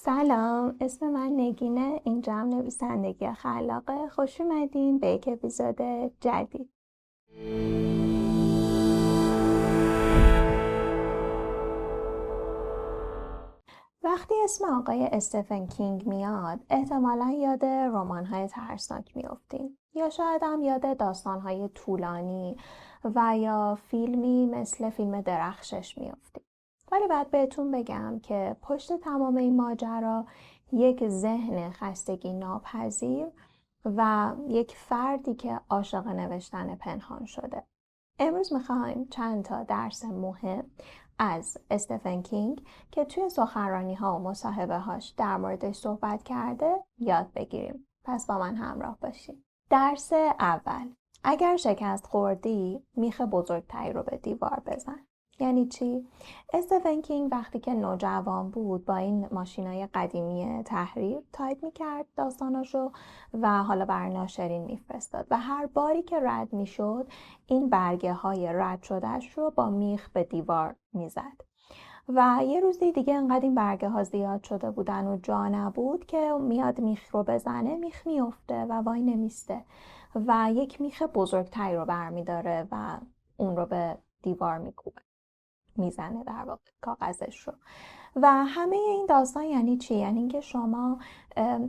سلام، اسم من نگینه. اینجام نویسندگی خلاقه. خوش اومدین به یک اپیزود جدید. وقتی اسم آقای استفن کینگ میاد احتمالاً یاد رمان‌های ترسناک میافتیم یا شاید هم یاد داستان‌های طولانی و یا فیلمی مثل فیلم درخشش میافتیم. ولی بعد بهتون بگم که پشت تمام این ماجرا یک ذهن خستگی ناپذیر و یک فردی که عاشق نوشتن پنهان شده. امروز میخوایم چند تا درس مهم از استفن کینگ که توی سخنرانی‌ها و مصاحبه‌هاش در موردش صحبت کرده یاد بگیریم. پس با من همراه باشید. درس اول: اگر شکست خوردی میخ بزرگتری رو به دیوار بزن. یعنی چی؟ استفن کینگ وقتی که نوجوان بود با این ماشینای قدیمی تحریر تایپ میکرد داستاناشو و حالا برای ناشرین میفرستاد و هر باری که رد میشد این برگه های رد شدهش رو با میخ به دیوار میزد و یه روزی دیگه انقدر این برگه ها زیاد شده بودن و جا نبود که میاد میخ رو بزنه، میخ میفته و وای نمیسته و یک میخ بزرگتری رو برمیداره و اون رو به دیوار میکوبه، میزنه در واقع کاغذش رو. و همه این داستان یعنی چی؟ یعنی اینکه شما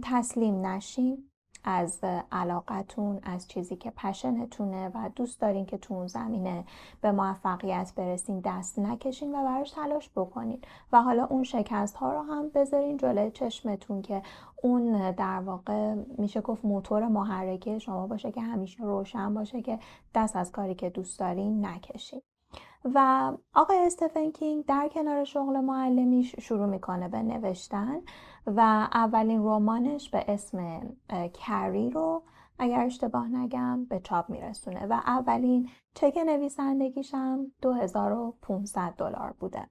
تسلیم نشین از علاقتون، از چیزی که پشنتونه و دوست دارین که تو اون زمینه به موفقیت برسین، دست نکشین و براش تلاش بکنین و حالا اون شکست ها رو هم بذارین جلوی چشمتون که اون در واقع میشه گفت موتور محرکه شما باشه که همیشه روشن باشه که دست از کاری که دوست دارین نکشین. و آقای استفن کینگ در کنار شغل معلمیش شروع میکنه به نوشتن و اولین رمانش به اسم کری رو اگر اشتباه نگم به چاپ میرسونه و اولین چک نویسندگیش هم $2500 بوده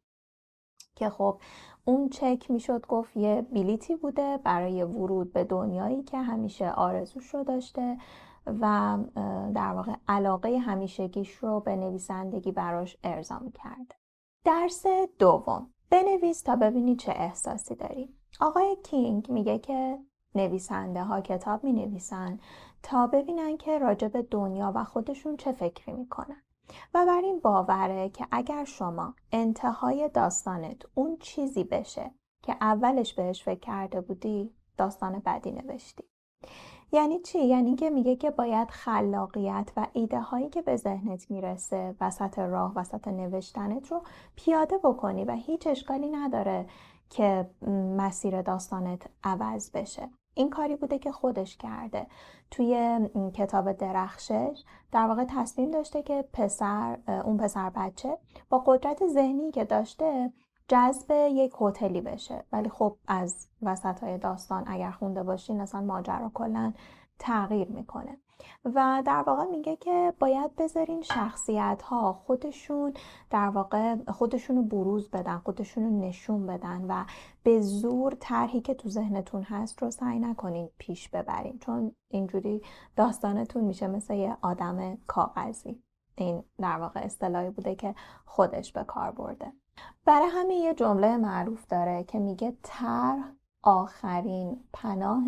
که خب اون چک میشد گفت یه بلیتی بوده برای ورود به دنیایی که همیشه آرزوش رو داشته و در واقع علاقه همیشگیش رو به نویسندگی براش ارضا کرد. درس دوم: بنویس تا ببینی چه احساسی داری. آقای کینگ میگه که نویسنده ها کتاب می نویسن تا ببینن که راجع به دنیا و خودشون چه فکری میکنن و بر این باوره که اگر شما انتهای داستانت اون چیزی بشه که اولش بهش فکر کرده بودی، داستان بدی نوشتی. یعنی چی؟ یعنی که میگه که باید خلاقیت و ایده هایی که به ذهنت میرسه وسط راه، وسط نوشتنت رو پیاده بکنی و هیچ اشکالی نداره که مسیر داستانت عوض بشه. این کاری بوده که خودش کرده. توی کتاب درخشش در واقع تصمیم داشته که اون پسر بچه با قدرت ذهنی که داشته جذب یک هتلی بشه، ولی خب از وسطای داستان اگر خونده باشین اصلا ماجرا کلا تغییر میکنه و در واقع میگه که باید بذارین شخصیت ها خودشون در واقع خودشونو بروز بدن، خودشونو نشون بدن و به زور طرحی که تو ذهنتون هست رو سعی نکنین پیش ببرین، چون اینجوری داستانتون میشه مثل یه آدم کاغذی. این در واقع اصطلاحی بوده که خودش به کار برده. برای همین یه جمله معروف داره که میگه طرح آخرین پناه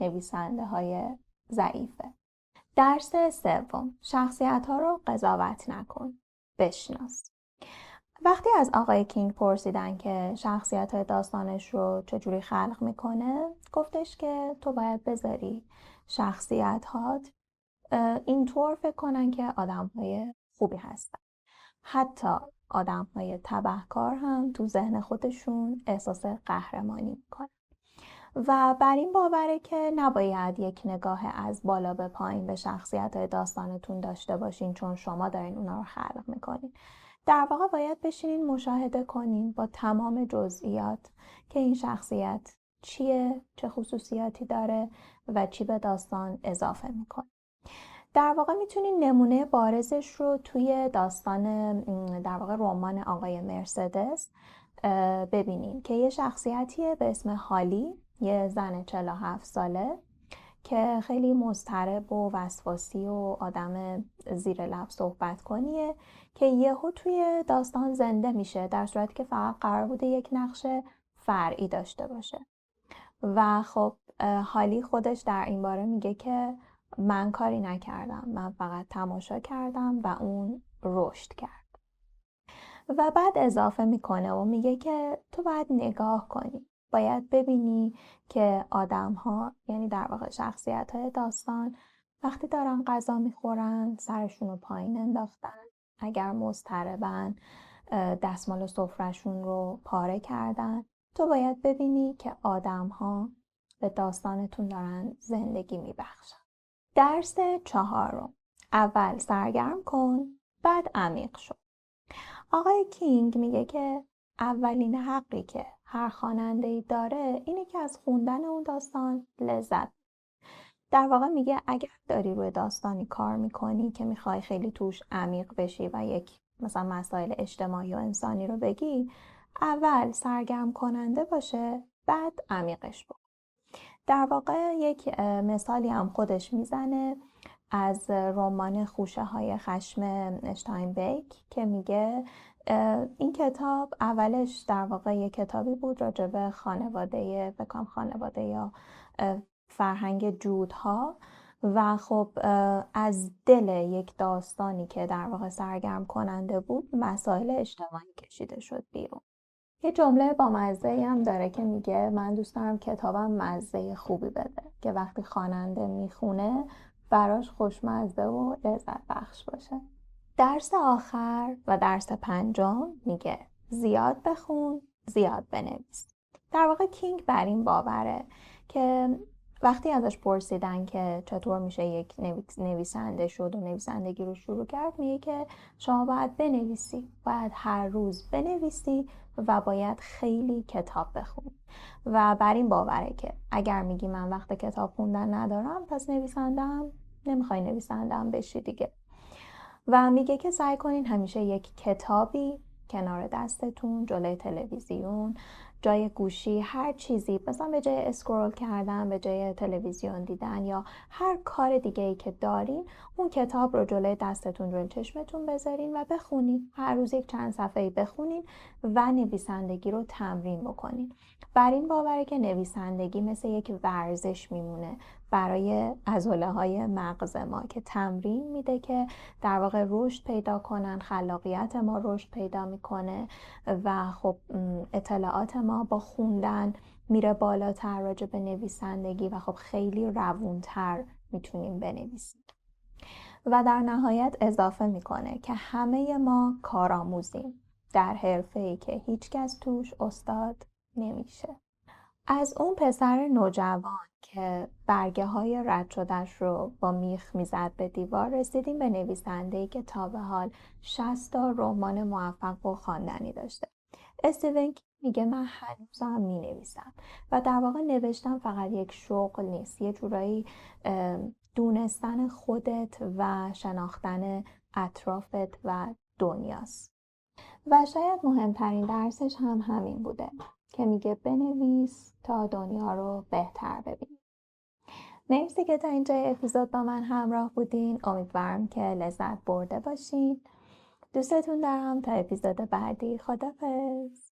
نویسنده های ضعیفه. درس سوم: شخصیت ها رو قضاوت نکن، بشناس. وقتی از آقای کینگ پرسیدن که شخصیت های داستانش رو چجوری خلق میکنه، گفتش که تو باید بذاری شخصیت هات اینطور فکر کنن که آدم های خوبی هستن. حتی آدم های تبهکار هم تو ذهن خودشون احساس قهرمانی میکنن و بر این باوره که نباید یک نگاه از بالا به پایین به شخصیت های داستانتون داشته باشین چون شما دارین اونا رو خلق میکنین. در واقع باید بشینین مشاهده کنین با تمام جزئیات که این شخصیت چیه، چه خصوصیاتی داره و چی به داستان اضافه میکنه. در واقع میتونین نمونه بارزش رو توی داستان در واقع رمان آقای مرسدس ببینین که یه شخصیتیه به اسم هالی، یه زن 47 ساله که خیلی مضطرب و وسواسی و آدم زیر لب صحبت کنیه که یهو توی داستان زنده میشه در صورتی که فقط قرار بوده یک نقش فرعی داشته باشه و خب هالی خودش در این باره میگه که من کاری نکردم، من فقط تماشا کردم و اون رشد کرد. و بعد اضافه میکنه و میگه که تو باید نگاه کنی، باید ببینی که آدم ها، یعنی در واقع شخصیت های داستان، وقتی دارن غذا میخورن سرشون رو پایین انداختن، اگر مضطربن دستمال سفرهشون رو پاره کردن. تو باید ببینی که آدم ها به داستانتون دارن زندگی میبخشن. درس 4: اول سرگرم کن، بعد عمیق شو. آقای کینگ میگه که اولین حقی که هر خواننده‌ای داره اینه که از خوندن اون داستان لذت. در واقع میگه اگر داری روی داستانی کار میکنی که میخوای خیلی توش عمیق بشی و یک مثلا مسائل اجتماعی و انسانی رو بگی، اول سرگرم کننده باشه، بعد عمیقش بود. در واقع یک مثالی هم خودش میزنه از رمان خوشه های خشم اشتاینبک که میگه این کتاب اولش در واقع یک کتابی بود راجع به خانواده یا فرهنگ جودها و خب از دل یک داستانی که در واقع سرگرم کننده بود مسائل اجتماعی کشیده شد بیرون. یه جمله با مزه هم داره که میگه من دوست دارم کتابم مزه خوبی بده، که وقتی خواننده میخونه براش خوشمزه و لذت بخش باشه. درس آخر و درس 5 میگه زیاد بخون، زیاد بنویس. در واقع کینگ بر این باوره که وقتی ازش پرسیدن که چطور میشه یک نویسنده شد و نویسندگی رو شروع کرد، میگه که شما باید بنویسی، باید هر روز بنویسی و باید خیلی کتاب بخونی. و بر این باوره که اگر میگی من وقت کتاب خوندن ندارم پس نویسندم، نمیخوای نویسندم بشی دیگه. و میگه که سعی کنین همیشه یک کتابی کنار دستتون، جلوی تلویزیون، جای گوشی، هر چیزی، مثلا به جای اسکرول کردن، به جای تلویزیون دیدن یا هر کار دیگه ای که دارین، اون کتاب رو جلوی دستتون، جلوی چشمتون بذارین و بخونین. هر روز یک چند صفحه‌ای بخونین و نویسندگی رو تمرین بکنین. بر این باوره که نویسندگی مثل یک ورزش میمونه برای عضله‌های مغز ما که تمرین میده که در واقع رشد پیدا کنن، خلاقیت ما رشد پیدا میکنه و خب اطلاعات ما با خوندن میره بالاتر راجع به نویسندگی و خب خیلی روونتر میتونیم بنویسیم. و در نهایت اضافه میکنه که همه ما کارآموزیم در حرفه‌ای که هیچکس توش استاد نمیشه. از اون پسر نوجوان که برگه های رد شدش رو با میخ میزد به دیوار، رسیدیم به نویسنده‌ای که تا به حال 60 تا رمان موفق و خواندنی داشته. استیون کینگ میگه من هنوزم می نویسم و در واقع نوشتن فقط یک شغل نیست، یه جورایی دونستن خودت و شناختن اطرافت و دنیاست. و شاید مهمترین درسش هم همین بوده که میگه بنویس تا دنیا رو بهتر ببین. مرسی که تا اینجای اپیزود با من همراه بودین. امیدوارم که لذت برده باشین. دوستتون دارم. تا اپیزود بعدی، خداحافظ.